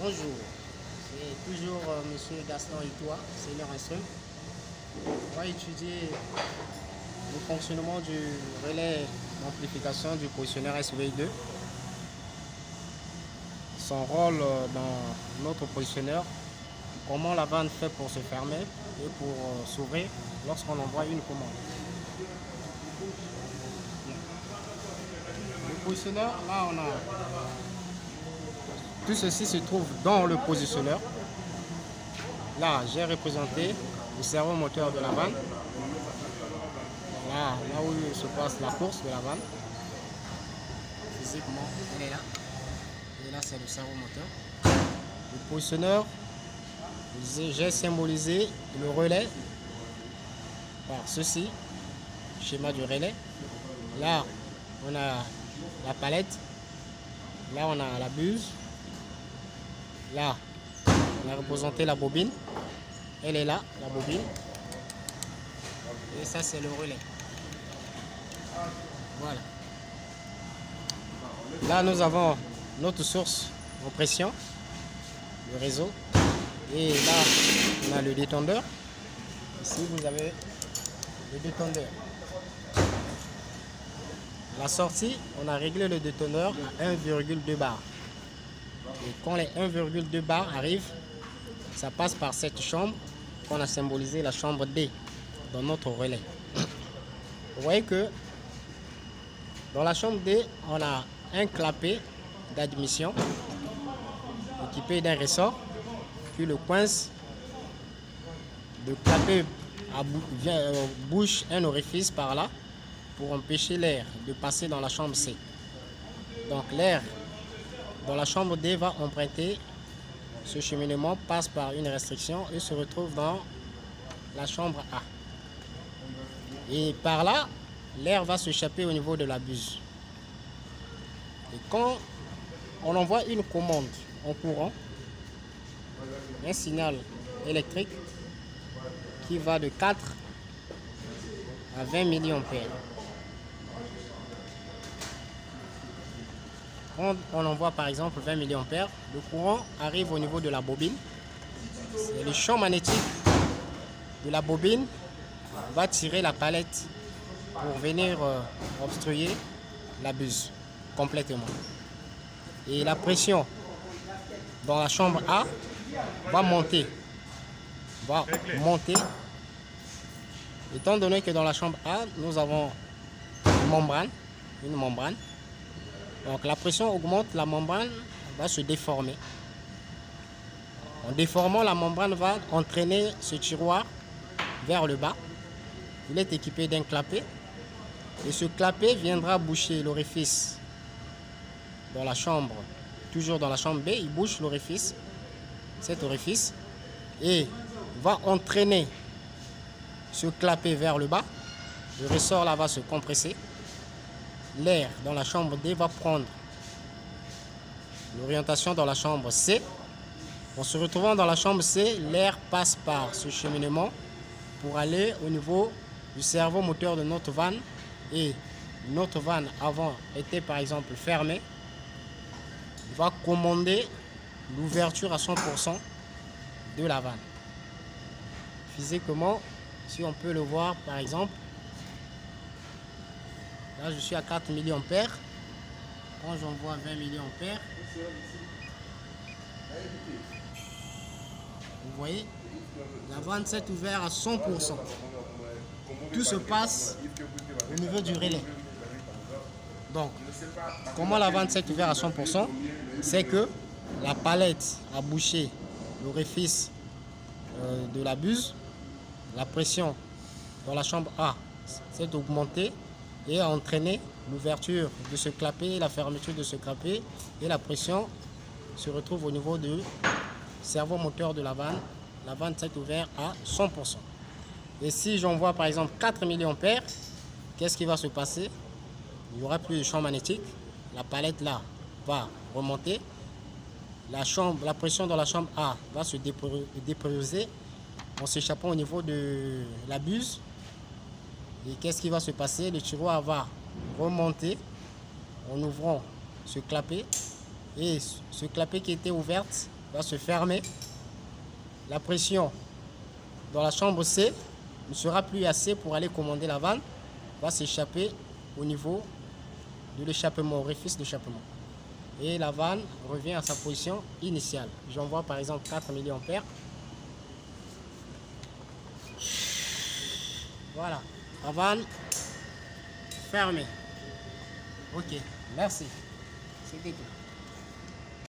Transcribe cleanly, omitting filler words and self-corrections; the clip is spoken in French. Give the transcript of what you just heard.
Bonjour, c'est toujours Monsieur Gaston Itoa, senior instru. On va étudier le fonctionnement du relais d'amplification du positionneur SVI2, son rôle dans notre positionneur, comment la vanne fait pour se fermer et pour s'ouvrir lorsqu'on envoie une commande. Le positionneur, là on a tout ceci se trouve dans le positionneur. Là, j'ai représenté le cerveau moteur de la vanne. Là où se passe la course de la vanne. Physiquement, elle est là. Et là, c'est le cerveau moteur. Le positionneur, j'ai symbolisé le relais par ceci, schéma du relais. Là, on a la palette. Là, on a la buse. Là, on a représenté la bobine. Elle est là, la bobine. Et ça, c'est le relais. Voilà. Là, nous avons notre source en pression, le réseau. Et là, on a le détendeur. Ici, vous avez le détendeur. La sortie, on a réglé le détendeur à 1,2 bar. Et quand les 1,2 bar arrivent, ça passe par cette chambre qu'on a symbolisé la chambre D dans notre relais. Vous voyez que dans la chambre D, on a un clapet d'admission équipé d'un ressort qui le coince. Le clapet bouche un orifice par là pour empêcher l'air de passer dans la chambre C. Donc l'air dans la chambre D va emprunter ce cheminement, passe par une restriction et se retrouve dans la chambre A. Et par là, l'air va s'échapper au niveau de la buse. Et quand on envoie une commande en courant, un signal électrique qui va de 4 à 20 milliampères. Quand on envoie par exemple 20 milliampères, le courant arrive au niveau de la bobine. Et le champ magnétique de la bobine va tirer la palette pour venir obstruer la buse complètement. Et la pression dans la chambre A va monter. Étant donné que dans la chambre A, nous avons une membrane. Donc la pression augmente, la membrane va se déformer. En déformant, la membrane va entraîner ce tiroir vers le bas. Il est équipé d'un clapet. Et ce clapet viendra boucher l'orifice dans la chambre, toujours dans la chambre B. Il bouche l'orifice, cet orifice, et va entraîner ce clapet vers le bas. Le ressort là va se compresser. L'air dans la chambre D va prendre l'orientation dans la chambre C. En se retrouvant dans la chambre C, l'air passe par ce cheminement pour aller au niveau du cerveau moteur de notre vanne. Et notre vanne avant était par exemple fermée. Il va commander l'ouverture à 100% de la vanne. Physiquement, si on peut le voir par exemple, là je suis à 4 milliampères. Quand j'envoie 20 milliampères, vous voyez, la vanne s'est ouverte à 100%. Tout se passe au niveau du relais. Donc, comment la vanne s'est ouverte à 100%? C'est que la palette a bouché l'orifice de la buse. La pression dans la chambre A s'est augmentée et a entraîné l'ouverture de ce clapet, la fermeture de ce clapet, et la pression se retrouve au niveau du cerveau moteur de la vanne. La vanne s'est ouverte à 100%. Et si j'envoie par exemple 4 milliampères, qu'est-ce qui va se passer? Il n'y aura plus de champ magnétique. La palette là va remonter. La pression dans la chambre A va se déposer en s'échappant au niveau de la buse. Et qu'est-ce qui va se passer? Le tiroir va remonter en ouvrant ce clapet. Et ce clapet qui était ouvert va se fermer. La pression dans la chambre C ne sera plus assez pour aller commander la vanne, va s'échapper au niveau de l'échappement, orifice d'échappement. Et la vanne revient à sa position initiale. J'envoie par exemple 4 mA. Voilà, la vanne fermée. Ok, merci. C'était tout.